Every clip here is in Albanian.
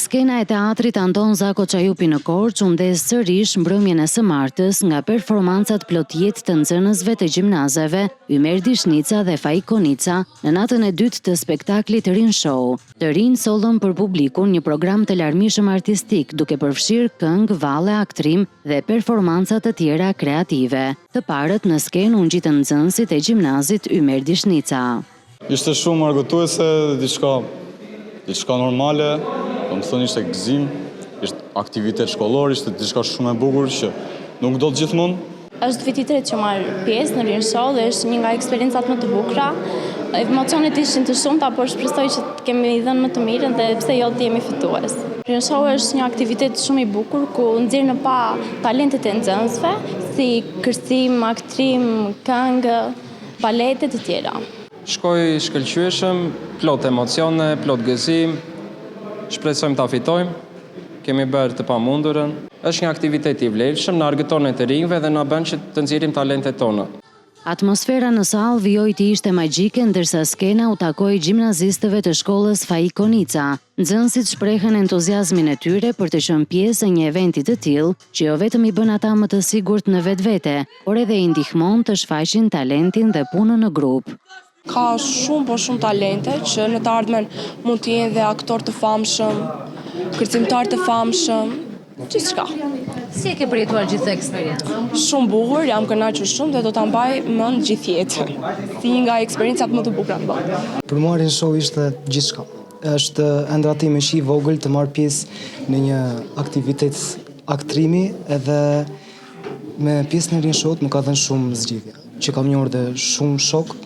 Skena e teatrit Anton Zako Çajupi në Korçë u ndes sërish mbrëmjen e së martës nga performancat plot jetë të nxënësve të gjimnazeve Ymerdi Shnica dhe Faik Konica në natën e dytë të spektaklit Rin Show. Të rinj sollën për publikun një program të larmishëm artistik duke përfshirë këngë, valle, aktrim dhe performanca të tjera kreative. Të parët në skenë u ngjitën nxënësit e gjimnazit Ymerdi Shnica. Ishte shumë argëtuese, diçka normale. Më thënë ishte gëzim, ishte aktivitet shkollor, ishte diçka shumë e bukur që nuk do të gjithmonë. Është viti i tretë që marr pjesë në Rin Show dhe është një nga eksperiencat më të bukura. Emocionet ishin të shumta, por shpresoj që të kemi dhënë më të mirën dhe pse jo të jemi fitues. Rin Show është një aktivitet shumë i bukur ku nxjerr në pa talentet e nxënësve, si kërcim, aktrim, këngë, balete të tjera. Shkoj shkëlqyeshëm, plot emocione, plot gëzim. Shpresojmë ta fitojmë, kemi bërë të pamundurën. Është një aktivitet i vlefshëm, na argëton të rinjve dhe na bën që të nxjerrim talentet tona. Atmosfera në sallë vijoi të ishte magjike ndërsa skena u takoi gjimnazistëve të shkollës Faik Konica. Nxënësit shprehen entuziazmin e tyre për të qenë pjesë e një eventi të tillë, që jo vetëm i bën ata më të sigurt në vetvete, por edhe i ndihmon të shfaqin talentin dhe punën në grup. Ka shumë talente që në të ardhmen mund të jenë dhe aktor të famshëm, kërcimtar të famshëm, gjithçka. Si e ke përjetuar gjithë eksperiencën? Shumë bukur, jam kënaqur shumë dhe do ta mbaj mend gjithë jetën. Si një nga eksperiencat më të bukura në botë. Për mua Rin Show ishte gjithçka. Është ëndra time që i vogël të marr pjesë në një aktivitet aktrimi edhe me pjesën e Rin Show më ka dhënë shumë zgjidhje. Që kam njohur dhe shumë shok,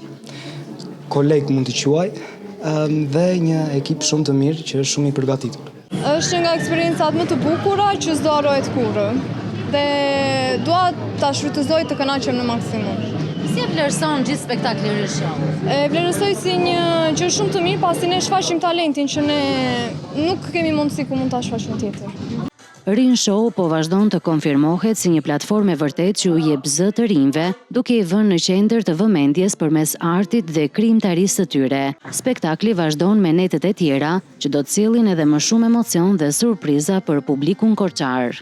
koleg mund t'i quaj, dhe një ekip shumë të mirë që është shumë i përgatitur. Është një nga eksperiencat më të bukura që s'do harrohet kurrë dhe dua ta shfrytëzoj të kënaqem në maksimum. Si e vlerëson gjithë spektaklin Rin Show? E vlerësoj si një gjë shumë të mirë, pasi ne shfaqim talentin që ne nuk kemi mundësi ku mund ta shfaqim tjetër. Rin Show po vazhdon të konfirmohet si një platformë e vërtet që u jep zë të rinjve, duke i vënë në qendër të vëmendjes përmes artit dhe krijimtarisë së tyre. Spektakli vazhdon me netet e tjera, që do të sjellin edhe më shumë emocion dhe surpriza për publikun korçar.